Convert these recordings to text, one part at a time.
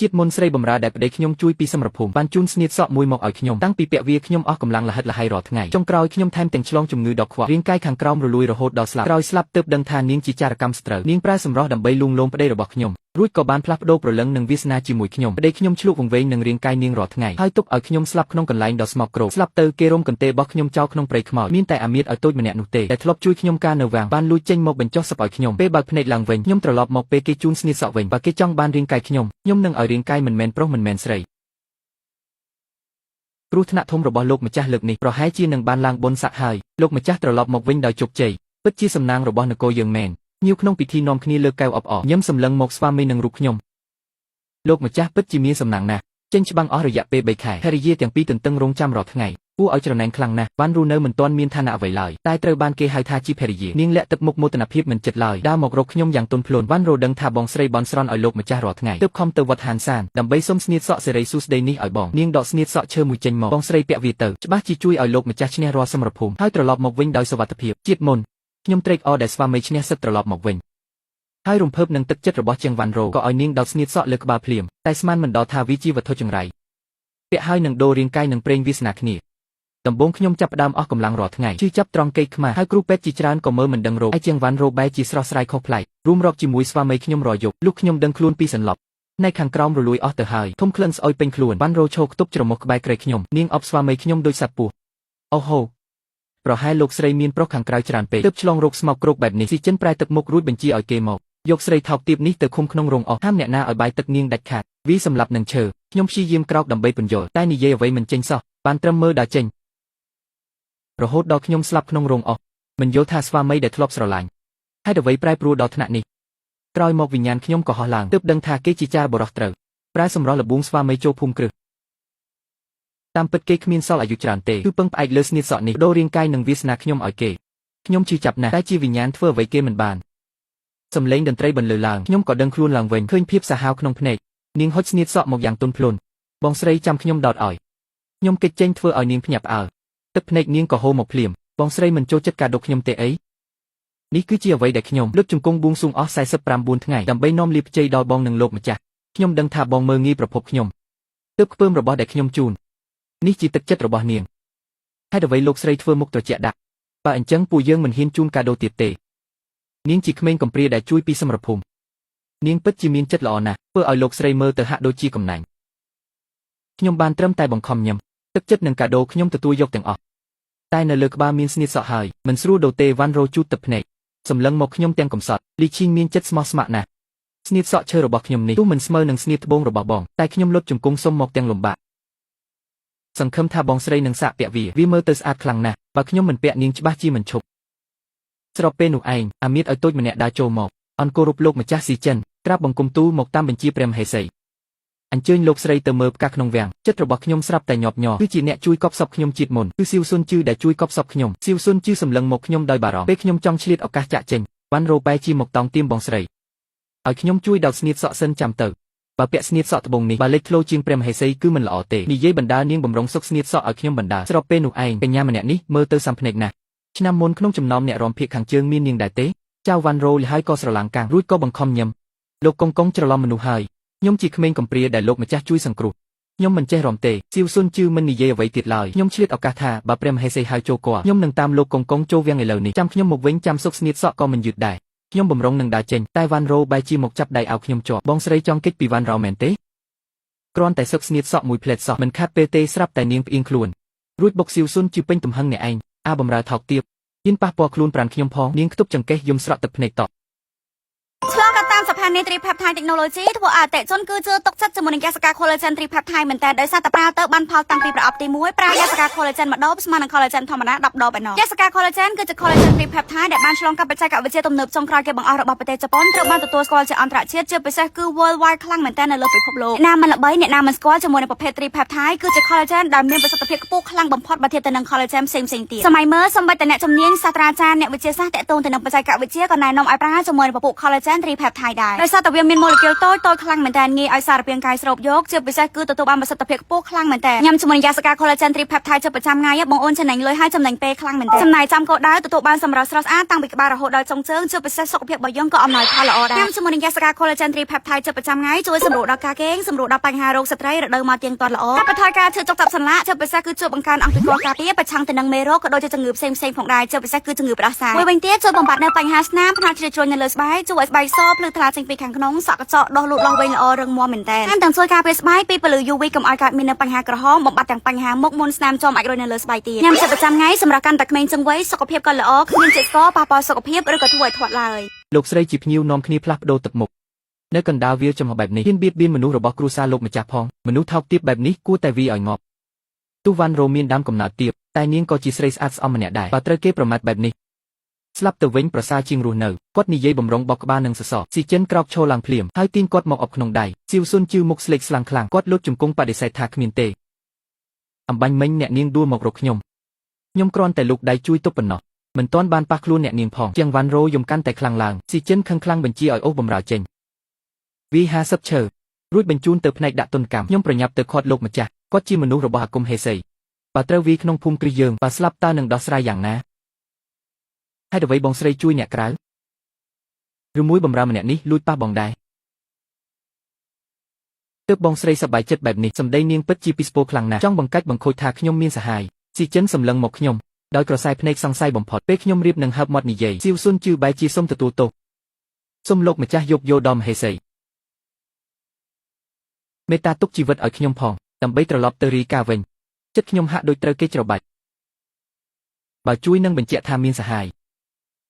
ជាតិមុនស្រីបំរើដែលប្តីខ្ញុំជួយពីសម្រភូមិបានជូនស្នៀតសក់មួយមកឲ្យខ្ញុំតាំងពីពាក់វាខ្ញុំអស់កម្លាំងលហិតលហៃរាល់ថ្ងៃចុងក្រោយខ្ញុំថែមទាំងឆ្លងជំងឺដកខ្វក់រាងកាយខាងក្រោមរលួយរហូតដល់ស្លាប់ក្រោយស្លាប់ទើបដឹងថានាងជាចារកម្មស្ត្រូវនាងប្រើសម្រស់ដើម្បីលួងលោមប្តីរបស់ខ្ញុំរួចក៏បានផ្លាស់ប្ដូរព្រលឹងនិងវាសនាជាមួយខ្ញុំប្តីខ្ញុំឆ្លក់វង្វេងនឹងរាងកាយនាងរាល់ថ្ងៃហើយទុកឲ្យខ្ញុំស្លាប់ក្នុងកន្លែងដ៏ស្មោកគ្រោកស្លាប់ទៅគេរុំកន្ទេលរបស់ខ្ញុំចោលក្នុងព្រៃខ្មោចមានតែអាមៀតឲ្យតូចម្នាក់នោះទេដែលធ្លាប់ជួយខ្ញុំកាលនៅវាងបានលួចចេញមកបញ្ចុះសឹកឲ្យខ្ញុំពេលបើកភ្នែកឡើងវិញខ្ញុំត្រឡប់មកពេលគេជូនស្នៀតសក់វិញបើគេចង់បានរាងកាយខ្ញុំនឹងឲ្យរាងកាយមិនមែនប្រុសមិនមែនស្រីគ្រោះថ្នាក់ធំរបស់លោកម្ចាស់លើកនេះប្រហែលជានឹងបានឡើងបុណ្យស័ក្តិហើយលោកម្ចាស់ត្រឡប់មកវិញដោយជោគជ័យពិតជាសំណាងរបស់នគរយើងមែនញៀវក្នុងពិធីនាំគ្នាលើកកែវអបអរញឹមសម្លឹងមកស្វាមីនឹងរូបខ្ញុំលោកម្ចាស់ពិតជាមានសំណាងណាស់ចេញច្បាំងអស់រយៈពេល3ខែភរិយាទាំងពីរទន្ទឹងរង់ចាំរាល់ថ្ងៃគួរឲ្យច្រណែនខ្លាំងណាស់វ៉ាន់រូនៅមិនទាន់មានឋានៈអ្វីឡើយតែត្រូវបានគេហៅថាជាភរិយានាងលាក់ទឹកមុខមោទនភាពមិនចិត្តឡើយដើរមករកខ្ញុំយ៉ាងទន់ភ្លន់វ៉ាន់រូដឹងថាបងស្រីបន់ស្រន់ឲ្យលោកម្ចាស់រាល់ថ្ងៃទើបខំទៅវត្តហានសានដើម្បីសុំស្នៀតសក់សេរីសួស្ដីនេះឲ្យបងនាងដកស្នៀតសក់ឈើមួយចេញមកបងស្រីពាក់វាទៅច្បាស់ជាជួយឲ្យលោកម្ចាស់ឈ្នះរាល់សមរភូមិហើយត្រឡប់មកវិញដោយសុវត្ថិភាពជាតិមុនខ្ញុំត្រេកអរដែលស្វាមីឈ្នះសឹកត្រឡប់មកវិញហើយរំភើបនឹងទឹកចិត្តរបស់ជាងវ៉ាន់រ៉ូក៏ឲ្យនាងដោតស្នៀតសក់លើក្បាលភ្លាមតែស្មានមិនដល់ថាវាជាវត្ថុចង្រៃពាក់ហើយនឹងដូររាងកាយនឹងប្រេងវាសនាគ្នាដំបូងខ្ញុំចាប់ផ្ដើមអស់កម្លាំងរាល់ថ្ងៃជឿចាប់ត្រង់កេកខ្មាស់ហើយគ្រូពេទ្យជាច្រើនក៏មើលមិនដឹងរោគឯជាងវ៉ាន់រ៉ូបែរជាស្រស់ស្រាយខុសប្លែករួមរកជាមួយស្វាមីខ្ញុំរាល់យប់លុះខ្ញុំដឹងខ្លួនពីសន្លប់ផ្នែកខាងក្រោមរលួយអស់ទៅហើយធំក្លិនស្អុយពេញខ្លួនវ៉ាន់រ៉ូឈោគទប់ច្រមុះក្បែរក្រែខ្ញុំនាងអបស្វាមីខ្ញុំដូចសត្វពស់អូហូប្រហែលលោកស្រីមានប្រុសខាងក្រៅច្រើនពេកទើបឆ្លងរោគស្មោកគ្រោកបែបនេះស៊ីចិនប្រែទឹកមុខរួចបញ្ជាឲ្យគេមកយកស្រីថោកទាបនេះទៅឃុំក្នុងរោងអស់ហាមអ្នកណាឲ្យបាយទឹកនាងដាច់ខាតវាសម្លាប់នឹងឈើខ្ញុំព្យាយាមក្រោកដើម្បីពន្យល់តែនិយាយអ្វីមិនចេញសោះបានត្រឹមមើលដើរចេញរហូតដល់ខ្ញុំស្លាប់ក្នុងរោងអស់មិនយល់ថាស្វាមីដែលធ្លាប់ស្រឡាញ់ហេតុអ្វីប្រែប្រួលដល់ថ្នាក់នេះក្រោយមកវិញ្ញាណខ្ញុំក៏ហោះឡើងទើបដឹងថាគេជាចារបរោះត្រូវប្រែសម្រស់លបួងស្វាមីចូលភូមិគ្រឹះតាមពិតគេគ្មានសល់អាយុច្រើនទេគឺពឹងផ្អែកលើស្នៀតសក់នេះដូររាងកាយនិងវាសនាខ្ញុំឲ្យគេខ្ញុំជឿចាប់ណាស់តែជាវិញ្ញាណធ្វើអ្វីគេមិនបានសំឡេងតន្ត្រីបន្លឺឡើងខ្ញុំក៏ដឹងខ្លួនឡើងវិញឃើញភាពសាហាវក្នុងភ្នែកនាងហុចស្នៀតសក់មកយ៉ាងទន់ភ្លន់បងស្រីចាំខ្ញុំដោតឲ្យខ្ញុំគេចចេញធ្វើឲ្យនាងភ្ញាក់ផ្អើលទឹកភ្នែកនាងក៏ហូរមកភ្លាមបងស្រីមិនចូលចិត្តការដុសខ្ញុំទេអីនេះគឺជាអ្វីដែលខ្ញុំលើកជង្គង់បួងសួងអស់49ថ្ងៃដើម្បីនាំលាភជ័យដល់បងនិងលោកម្ចាស់ខ្ញុំដឹងថាបងមើលងាយប្រភពខ្ញុំទើបខ្ពើមរបស់ដែលខ្ញុំជូននេះជាទឹកចិត្តរបស់នាងហេតុអ្វីលោកស្រីធ្វើមុខត្រជាក់ដាក់បើអញ្ចឹងពួកយើងមិនហ៊ានជូនកាដូទៀតទេនាងជាក្មេងកំព្រាដែលជួយពីសមរភូមិនាងពិតជាមានចិត្តល្អណាស់ធ្វើឲ្យលោកស្រីមើលទៅហាក់ដូចជាកំណាញ់ខ្ញុំបានត្រឹមតែបង្ខំញឹមទឹកចិត្តនឹងកាដូខ្ញុំទទួលយកទាំងអស់តែនៅលើក្បាលមានស្នៀតសក់ហើយមិនស្រួលដូទេវ៉ាន់រ៉ូជូតទឹកភ្នែកសម្លឹងមកខ្ញុំទាំងកំសត់លីឈីងមានចិត្តស្មោះស្ម័គ្រណាស់ស្នៀតសក់ឈើរបស់ខ្ញុំនេះទោះមិនស្មើនឹងស្នៀតត្បូងរបស់បងតែខ្ញុំលុតជង្គង់សុំមកទាំងលំបាកសង្ឃឹមថាបងស្រីនឹងសាកពាក់វាមើលទៅស្អាតខ្លាំងណាស់បើខ្ញុំមិនពាក់នាងច្បាស់ជាមិនឈប់ស្របពេលនោះឯងអាមៀតឲ្យតូចម្នាក់ដើរចូលមកអង្គររូបលោកម្ចាស់ស៊ីចិនក្រាបបង្គំទូលមកតាមបញ្ជាព្រះមហេសីអញ្ជើញលោកស្រីទៅមើលផ្កាក្នុងវាំងចិត្តរបស់ខ្ញុំស្រាប់តែញាប់ញ័រគឺជាអ្នកជួយកប់សពខ្ញុំជាតិមុនគឺសៀវស៊ុនជឺដែលជួយកប់សពខ្ញុំសៀវស៊ុនជឺសម្លឹងមកខ្ញុំដោយបារម្ភពេលខ្ញុំចង់ឆ្លៀតឱកាសចាក់ចេញវ៉ាន់រ៉ូបែរជាមកតោងទាមបងស្រីឲ្យខ្ញុំជួយដោតស្នៀតសក់សិនចាំទៅបើពាក់ស្នៀតសក់ត្បូងនេះបើលេចធ្លោជាងព្រះមហេសីគឺមិនល្អទេនិយាយបណ្ដានាងបំរុងសុកស្នៀតសក់ឲ្យខ្ញុំបណ្ដាស្របពេលនោះឯងកញ្ញាម្នាក់នេះមើលទៅសាំភ្នែកណាស់ឆ្នាំមុនក្នុងចំណោមអ្នករំភាគខាងជើងមាននាងដែរទេចៅវ៉ាន់រ៉ូលហើយក៏ស្រឡាំងកាំងរួចក៏បង្ខំញឹមលោកកងច្រឡំមនុស្សហើយខ្ញុំជាក្មេងកំព្រាដែលលោកម្ចាស់ជួយសង្គ្រោះខ្ញុំមិនចេះរំទេសៀវស៊ុនជឺមិននិយាយអ្វីទៀតឡើយខ្ញុំឆ្លៀតឱកាសថាបើព្រះមហេសីហៅចូលគាល់ខ្ញុំនឹងតាមលោកកងចូលវាំងឥឡូវនេះចាំខ្ញុំមកវិញចាំសុកស្នៀតសក់ក៏មិនយឺតដែរខ្ញុំបំរុងនឹងដើរចេញតែវ៉ាន់រ៉ូបែរជាមកចាប់ដៃឲ្យខ្ញុំជាប់បងស្រីចង់គេចពីវ៉ាន់រ៉ូមែនទេគ្រាន់តែសុកស្នៀតសក់មួយផ្លែតសោះមិនខាត់ពេលទេស្រាប់តែនាងផ្អៀងខ្លួនរួចបុកសៀវស៊ុនជឺពេញទំហឹងអ្នកឯងបំរើថោកទាបហ៊ានប៉ះពាល់ខ្លួនប្រានខ្ញុំផងនាងខ្ទប់ចង្កេះយំស្រក់ទឹកភ្នែកតបឆ្លងតាមសភានីត្រីផាប់ថៃ Technology ធ្វើឲ្យអតិថិជនគឺជឿទុកចិត្តជាមួយនឹងយេសកា Collagen ត្រីផាប់ថៃមែនតើដោយសារតែប្រើទៅបានផលតាំងពីប្រអប់ទី1ប្រើយេសកា Collagen ម្ដងស្មើនឹង Collagen ធម្មតា10ដបឯណោះយេសកា Collagen គឺជា Collagen ត្រីផាប់ថៃដែលបានឆ្លងកាត់បច្ចេកវិទ្យាទំនើបចុងក្រោយគេបង្អស់របស់ប្រទេសជប៉ុនត្រូវបានទទួលស្គាល់ជាអន្តរជាតិជាពិសេសគឺ Worldwide ខ្លាំងមែនតើនៅលើពិភពលោកអ្នកណាមិនល្បីអ្នកណាមិនស្គាល់ជាមួយនឹងប្រភេទត្រីផាប់ថៃគឺជា Collagen ដែលមានប្រសិទ្ធភាពខ្ពស់ខ្លាំងបំផុតបើធៀបទៅនឹង Collagen ផ្សេងៗទៀតសម័យមើលសូម្បីតែអ្នកជំនាញសាស្ត្រាចារ្យអ្នកវិទ្យាសាស្ត្រតាក់ទងទៅនឹងបច្ចេកវិទ្យាក៏ណែនាំឲ្យប្រើជាមួយនឹងពពុះ Collagen ត្រីផាប់ថៃដែរ ដោយសារតែវាមានម៉ូលេគុលតូចៗខ្លាំងមែនតើងាយឲ្យសារពាង្គកាយស្រូបយកជាពិសេសគឺទទួលបានប្រសិទ្ធភាពខ្ពស់ខ្លាំងមែនតើញ៉ាំជាមួយនឹងយ៉ាសកា collagen 3 peptide ជាប្រចាំថ្ងៃបងអូនចំណេញលុយហើយចំណេញពេលខ្លាំងមែនតើចំណាយចាំកោដៅទទួលបានសម្រស់ស្រស់ស្អាតតាំងពីក្បាលរហូតដល់ចុងជើងជាពិសេសសុខភាពរបស់យើងក៏អំណោយផលល្អដែរញ៉ាំជាមួយនឹងយ៉ាសកា collagen 3 peptide ជាប្រចាំថ្ងៃជួយសម្រួលដល់ការគេងសម្រួលដល់បញ្ហារោគស្ត្រីរដូវមកទៀងទាត់ល្អកាត់បន្ថយការឈឺចុកចាប់សន្លាក់ជាពិសេសគឺជួយបង្កើនអង្គភាពការពារប្រឆាំងទៅនឹងមេរោគក៏ដូចជាជំងឺផ្សេងៗផងដែរជាពិសេសគឺជំងឺផ្ដាសាយមួយវិញទៀតជួយបំបត្តិនៅបញ្ហាស្នាមផ្នែកជ្រៀតជ្រោយនៅលើស្បែកជួយឲ្យស្បែកសភ្លឺថ្លាចេញពីខាងក្នុងសក់កញ្ចក់ដោះលូតលាស់វែងល្អរឹងមាំមែនតើតាមទាំងជួយការពារស្បែកពីពន្លឺ UV កុំឲ្យកើតមាននៅបញ្ហាក្រហមបំបត្តិទាំងបញ្ហាមុខមុនស្នាមចំអាចរយនៅលើស្បែកទៀតញ៉ាំជាប្រចាំថ្ងៃសម្រាប់កាន់តែក្មេងជាងវ័យសុខភាពក៏ល្អគ្មានជាតិស្ករប៉ះពាល់សុខភាពឬក៏ធ្វើឲ្យធាត់ឡើយលោកស្រីជាភ្ញៀវនាំគ្នាផ្លាស់ប្ដូរទឹកមុខនៅកណ្ដាលវាលចំហបែបនេះហ៊ានបៀតបៀនមនុស្សរបស់គ្រួសារលោកម្ចាស់ផងមនុស្សថោកទាបបែបនេះគួរតែវាឲ្យងាប់ទោះវ៉ាន់រ៉ូមានដើមកំណើតទាបតែនាងក៏ជាស្រីស្អាតស្អំម្នាក់ដែរបើត្រូវគេប្រមាថបែបនេះស្លាប់ទៅវិញប្រសើរជាងរស់នៅគាត់និយាយបំរុងបោកក្បាលនឹងសសរស៊ីចិនក្រោកឈរឡើងភ្លាមហើយទាញគាត់មកអប់ក្នុងដៃសៀវស៊ុនជឿមុខស្លេកស្លាំងខ្លាំងគាត់លូតជង្គង់បដិសេធថាគ្មានទេអំបញ្ញមិញអ្នកនាងដួលមករកខ្ញុំគ្រាន់តែលូកដៃជួយទប់ប៉ុណ្ណោះមិនទាន់បានប៉ះខ្លួនអ្នកនាងផងជាងវ៉ាន់រ៉ូយំកាន់តែខ្លាំងឡើងស៊ីចិនខឹងខ្លាំងបញ្ជាឲ្យអូសបំរើចេញវា50ឈើរួចបញ្ជូនទៅផ្នែកដាក់ទុនកម្មខ្ញុំប្រញាប់ទៅខាត់លោកម្ចាស់គាត់ជាមនុស្សរបស់អាគមហេសីបើត្រូវវាក្នុងភូមិគ្រឹះយើងបើស្លាប់តើនឹងដោះស្រាយយ៉ាងណាហេតុអ្វីបងស្រីជួយអ្នកក្រៅឬមួយបំរើម្នាក់នេះលួចប៉ះបងដែរទើបបងស្រីសប្បាយចិត្តបែបនេះសម្ដីនាងពិតជាពីស្ពោខ្លាំងណាស់ចង់បង្កាច់បង្ខូចថាខ្ញុំមានសហាយស៊ីចិនសម្លឹងមកខ្ញុំដោយក្រសែភ្នែកសង្ស័យបំផុតពេលខ្ញុំរៀបនឹងហើបមាត់និយាយសៀវស៊ុនជឿបែរជាសុំទទួលទោសសុំលោកម្ចាស់យកដល់មហេសីមេត្តាទុកជីវិតឲ្យខ្ញុំផងដើម្បីត្រឡប់ទៅរីកាវិញចិត្តខ្ញុំហាក់ដូចត្រូវគេច្របាច់បើជួយនឹងបញ្ជាក់ថាមានសហាយ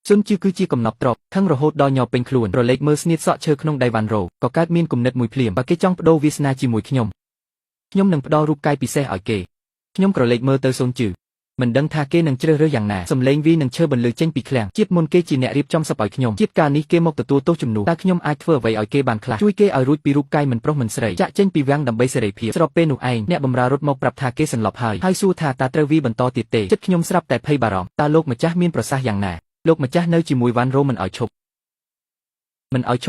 ស៊ុនជឿគឺជាកំណប់ទ្របខឹងរហូតដល់ញ័រពេញខ្លួនរលែកមើលស្នៀតសក់ឈើក្នុងដៃវ៉ាន់រ៉ូក៏កើតមានគំនិតមួយភ្លាមបើគេចង់បដូរវាសនាជាមួយខ្ញុំនឹងផ្ដល់រូបកាយពិសេសឲ្យគេខ្ញុំក្រឡេកមើលទៅស៊ុនជឿមិនដឹងថាគេនឹងជ្រើសរើសយ៉ាងណាសំឡេងវីនឹងឈើបន្លឺចេញពីឃ្លាំងជាតិមុនគេជាអ្នករៀបចំសពឲ្យខ្ញុំជាតិកាលនេះគេមកទទួលទោសជំនួសតើខ្ញុំអាចធ្វើអ្វីឲ្យគេបានខ្លះជួយគេឲ្យរួចពីរូបកាយមិនប្រុសមិនស្រីចាក់ចេញពីវាំងដើម្បីសេរីភាពស្របពេលនោះឯងអ្នកបម្រើរត់មកប្រាប់ថាគេសន្លប់ហើយសួរថាតើត្រូវវីបន្តទៀតទេចិត្តខ្ញុំស្រាប់តែភ័យបារម្ភតើលោកម្ចាស់មានប្រសាសន៍យ៉ាងណាលោកម្ចាស់នៅជាមួយវ៉ាន់រ៉ូមិនឲ្យឈ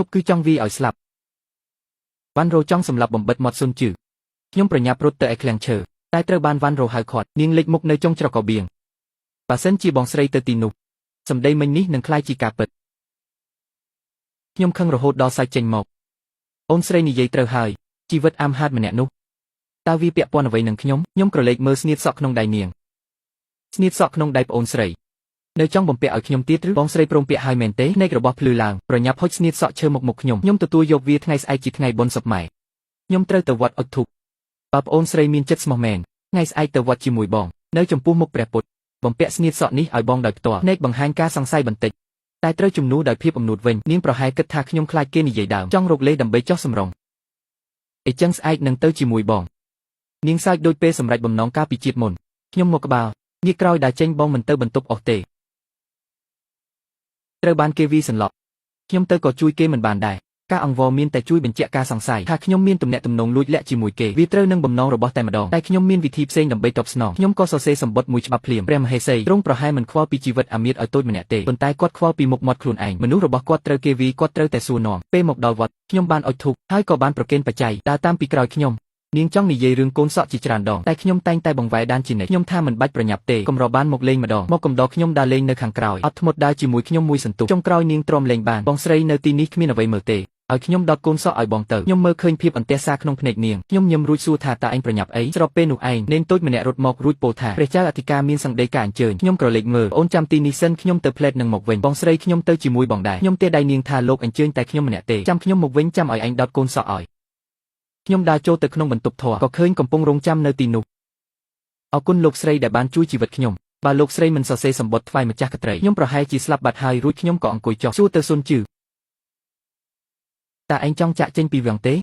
ប់គឺចង់វីឲ្យស្លាប់វ៉ាន់រ៉ូចង់សម្លាប់បំបិតមាត់ស៊ុនជឿខ្ញុំប្រញាប់រត់ទៅឯឃ្លាំងឈើតែត្រូវបានវ៉ាន់រ៉ូហៅឃាត់នាងលេចមុខនៅចុងច្រកកបៀងបើសិនជាបងស្រីទៅទីនោះសម្ដីមិញនេះនឹងคล้ายជាការពិតខ្ញុំខឹងរហូតដល់សាច់ចេញមកអូនស្រីនិយាយត្រូវហើយជីវិតអាមហាតម្នាក់នោះតើវាពាក់ព័ន្ធអ្វីនឹងខ្ញុំក្រឡេកមើលស្នៀតសក់ក្នុងដៃនាងស្នៀតសក់ក្នុងដៃប្អូនស្រីនៅចង់បំពាក់ឲ្យខ្ញុំទៀតឬបងស្រីព្រមពាក់ឲ្យមែនទេភ្នែករបស់ភ្លឺឡើងប្រញាប់ហុចស្នៀតសក់ឈើមុខខ្ញុំទទួលយកវាថ្ងៃស្អែកជាថ្ងៃបុណ្យសពម៉ែខ្ញុំត្រូវទៅវត្តអុជធូបបើប្អូនស្រីមានចិត្តស្មោះមែនថ្ងៃស្អែកទៅវត្តជាមួយបងនៅចំពោះមុខព្រះពុទ្ធបំពាក់ស្នៀតសក់នេះឲ្យបងដោយផ្ទាល់ភ្នែកបង្ហាញការសង្ស័យបន្តិចតែត្រូវជំនួសដោយភាពអំនួតវិញនាងប្រហែលគិតថាខ្ញុំខ្លាចគេនិយាយដើមចង់រកលេសដើម្បីចោះសម្រងអីចឹងស្អែកនឹងទៅជាមួយបងនាងសើចដូចពេលសម្រេចបំណងការពីជាតិមុនខ្ញុំមកក្បាលងាកក្រោយដើរចេញបងមិនទៅបន្ទប់អស់ទេត្រូវបានគេវីសន្លប់ខ្ញុំទៅក៏ជួយគេមិនបានដែរការអង្វរមានតែជួយបញ្ជាក់ការសង្ស័យថាខ្ញុំមានទំនាក់ទំនងលួចលាក់ជាមួយគេវាត្រូវនឹងបំណងរបស់តែម្ដងតែខ្ញុំមានវិធីផ្សេងដើម្បីតបស្នងខ្ញុំក៏សរសេរសម្បត្តិមួយច្បាប់ភ្លាមព្រះមហេសីទ្រង់ប្រហែលមិនខ្វល់ពីជីវិតអាមាត្យឲ្យតូចម្នាក់ទេប៉ុន្តែគាត់ខ្វល់ពីមុខមាត់ខ្លួនឯងមនុស្សរបស់គាត់ត្រូវគេវីគាត់ត្រូវតែសួរនាំពេលមកដល់វត្តខ្ញុំបានអុជធូបហើយក៏បានប្រគេនបច្ច័យដើរតាមពីក្រោយខ្ញុំនាងចង់និយាយរឿងកូនសក់ជាច្រើនដងតែខ្ញុំតែងតែបង្វែរដានជានិច្ចខ្ញុំថាមិនបាច់ប្រញាប់ទេកំរបានមកលេងម្ដងមកកំដរខ្ញុំដើរលេងនៅខាងក្រោយអត់ធ្មត់ដើរជាមួយខ្ញុំមួយសន្ទុះចុងក្រោយនាងទ្រាំលេងបានបងស្រីនៅទីនេះគ្មានអ្វីមើលទេឲ្យខ្ញុំដុតកូនសក់ឲ្យបងទៅខ្ញុំមើលឃើញភាពអន្ទះសារក្នុងភ្នែកនាងខ្ញុំញឹមរួចសួរថាតើឯងប្រញាប់អីស្របពេលនោះឯងនេនតូចម្នាក់រត់មករួចពោលថាព្រះចៅអធិការមានសង្កេតការអញ្ជើញខ្ញុំក្រឡេកមើលអូនចាំទីនេះសិនខ្ញុំទៅផ្លែតនឹងមកវិញបងស្រីខ្ញុំទៅជាមួយបងដែរខ្ញុំទេដៃនាងថាលោកអញ្ជើញតែខ្ញុំម្នាក់ទេចាំខ្ញុំមកវិញចាំឲ្យឯងដុតកូនសក់ឲ្យខ្ញុំដើរចូលទៅក្នុងបន្ទប់ធម៌ក៏ឃើញកំពុងរងចាំនៅទីនោះអរគុណលោកស្រីដែលបានជួយជីវិតខ្ញុំបើលោកស្រីមិនសរសេរសម្បត្តិថ្វាយម្ចាស់កត្រីខ្ញុំប្រហែលជាស្លាប់បាត់ហើយរួចខ្ញុំក៏អង្គុយចុះសួរទៅស៊ុនជឿតើឯងចង់ចាក់ចេញពីវាំងទេ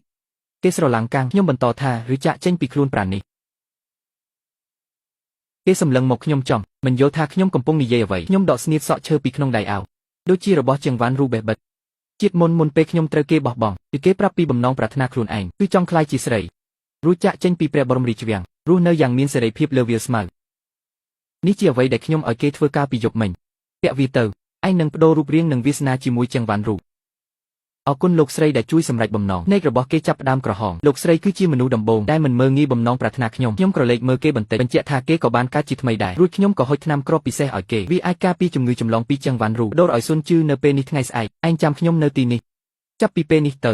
គេស្រឡាំងកាំងខ្ញុំបន្តថាឬចាក់ចេញពីខ្លួនប្រាណនេះគេសម្លឹងមកខ្ញុំចំមិនយល់ថាខ្ញុំកំពុងនិយាយអ្វីខ្ញុំដកស្នៀតសក់ឈើពីក្នុងដៃអាវដូចជារបស់ជាងវ៉ាន់រូបេះបិទជាតិមុនពេលខ្ញុំត្រូវគេបោះបង់គឺគេប្រាប់ពីបំណងប្រាថ្នាខ្លួនឯងគឺចង់ក្លាយជាស្រីរួចចាក់ចេញពីព្រះបរមរាជវាំងរស់នៅយ៉ាងមានសេរីភាពលើវាលស្មៅនេះជាអ្វីដែលខ្ញុំឲ្យគេធ្វើការពីយប់មិញពាក់វាទៅឯងនឹងបដូររូបរាងនិងវាសនាជាមួយជាងវ៉ាន់រូ អរគុណលោកស្រីដែលជួយសម្រេចបំណងនៃរបស់គេចាប់ផ្ដើមក្រហមលោកស្រីគឺជាមនុស្សដំបូងដែលមិនមើលងាយបំណងប្រាថ្នាខ្ញុំក្រឡេកមើលគេបន្តិចបញ្ជាក់ថាគេក៏បានកើតជាថ្មីដែររួចខ្ញុំក៏ហុចថ្នាំគ្រាប់ពិសេសឲ្យគេវាអាចការពារជំងឺចម្លងពីចង្វាន់រូបដូរឲ្យស៊ុនជឺនៅពេលនេះថ្ងៃស្អែកឯងចាំខ្ញុំនៅទីនេះចាប់ពីពេលនេះទៅ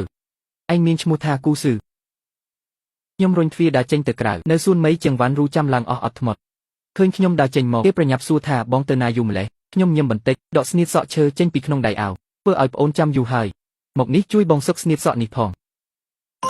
ឯងមានឈ្មោះថាគូស៊ឺខ្ញុំរុញទ្វារដើរចេញទៅក្រៅនៅសួនមីចង្វាន់រូចាំឡើងអស់អត់ធ្មត់ឃើញខ្ញុំដើរចេញមកគេប្រញាប់សួរថាបងទៅណាយូរម្លេះខ្ញុំញឹមបន្តិចដកស្នៀតសក់ឈើចេញពីក្នុងដៃអាវធ្វើឲ្យប្អូនចាំយូរហើយមកនេះជួយបងសុកស្នៀតសក់នេះផង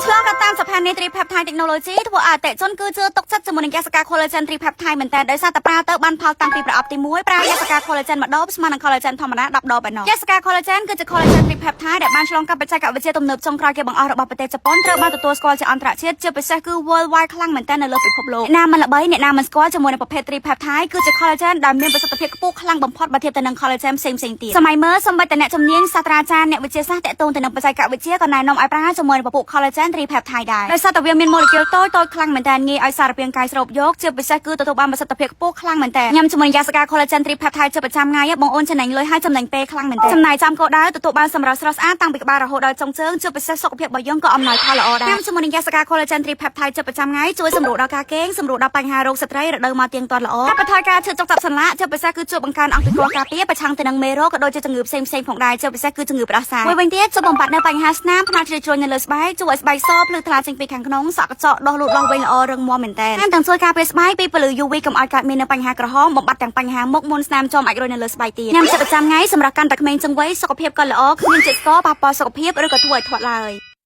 ឆ្លងតាមសភានេត្រី Peptide Technology ធ្វើឲ្យអតិថិជនគឺជឿទុកចិត្តជាមួយនឹងយาสកា Collagen 3 Peptide មែនតើដោយសារតែប្រើទៅបានផលតាំងពីប្រអប់ទី1ប្រើយาสកា Collagen ម្ដងស្មើនឹង Collagen ធម្មតា10ដបឯណោះយาสកា Collagen គឺជា Collagen 3 Peptide ដែលបានឆ្លងកាត់បច្ចេកវិទ្យាទំនើបចុងក្រោយគេបង្អស់របស់ប្រទេសជប៉ុនត្រូវបានទទួលស្គាល់ជាអន្តរជាតិជាពិសេសគឺ Worldwide ខ្លាំងមែនតើនៅលើពិភពលោកអ្នកណាមិនល្បីអ្នកណាមិនស្គាល់ជាមួយនឹងប្រភេទ 3 Peptide គឺជា Collagen ដែលមានប្រសិទ្ធភាពខ្ពស់ខ្លាំងបំផុតបើធៀបទៅនឹង Collagen ផ្សេងៗទៀតសម័យមើលសូម្បីតែអ្នកជំនាញសាស្ត្រាចារ្យអ្នកវិទ្យាសាស្ត្រតាក់ទងទៅនឹងបច្ចេកវិទ្យាក៏ណែនាំឲ្យប្រើជាមួយនឹងពពុះ Collagen 3 Peptide ដែរដោយសារតែវាមានម៉ូលេគុលតូចខ្លាំងមែនតើងាយឲ្យសារពាង្គកាយស្រូបយកជាពិសេសគឺទទួលបានប្រសិទ្ធភាពខ្ពស់ខ្លាំងមែនតើញ៉ាំជាមួយនឹងយาสកា Collagen 3 Peptide ជាប្រចាំថ្ងៃបងអូនចំណេញលុយហើយចំណេញពេលខ្លាំងមែនតើចំណាយចាំគោលដៅទទួលបានសម្រស់ស្រស់ស្អាតតាំងពីក្បាលរហូតដល់ចុងជើងជាពិសេសសុខភាពរបស់យើងក៏អំណោយផលល្អដែរញ៉ាំជាមួយនឹងយาสកា Collagen 3 Peptide ជាប្រចាំថ្ងៃជួយសម្រួលដល់ការគេងសម្រួលដល់បញ្ហារោគស្ត្រីរដូវមកទៀងទាត់ល្អកាត់បន្ថយការឈឺចុកចប់សន្លាក់ជាពិសេសគឺជួយបង្កើនអង្គភាពការពារប្រឆាំងទៅនឹងមេរោគក៏ដូចជាជំងឺផ្សេងផងដែរជាពិសេសគឺជំងឺផ្ដាសាយមួយវិញទៀតជួយបំបត្តិនៅបញ្ហាស្នាមផ្នែកជ្រៅជ្រោយនៅលើស្បែកជួយឲ្យស្បែកសភ្លឺថ្លាចេញពីខាងក្នុងសក់កញ្ចក់ដោះលូតលាស់វិញល្អរឹងមាំមែនតើតាមទាំងជួយការពារស្បែកពីពន្លឺ UV កុំឲ្យកើតមាននៅបញ្ហាក្រហមបំបត្តិទាំងបញ្ហាមុខមុនស្នាមចំអាចរយនៅលើស្បែកទៀតញ៉ាំជាប្រចាំថ្ងៃសម្រាប់កាន់តែក្មេងជាងវ័យសុខភាពក៏ល្អគ្មានជាតិស្ករប៉ះពាល់សុខភាពឬក៏ធ្វើឲ្យធាត់ឡើយ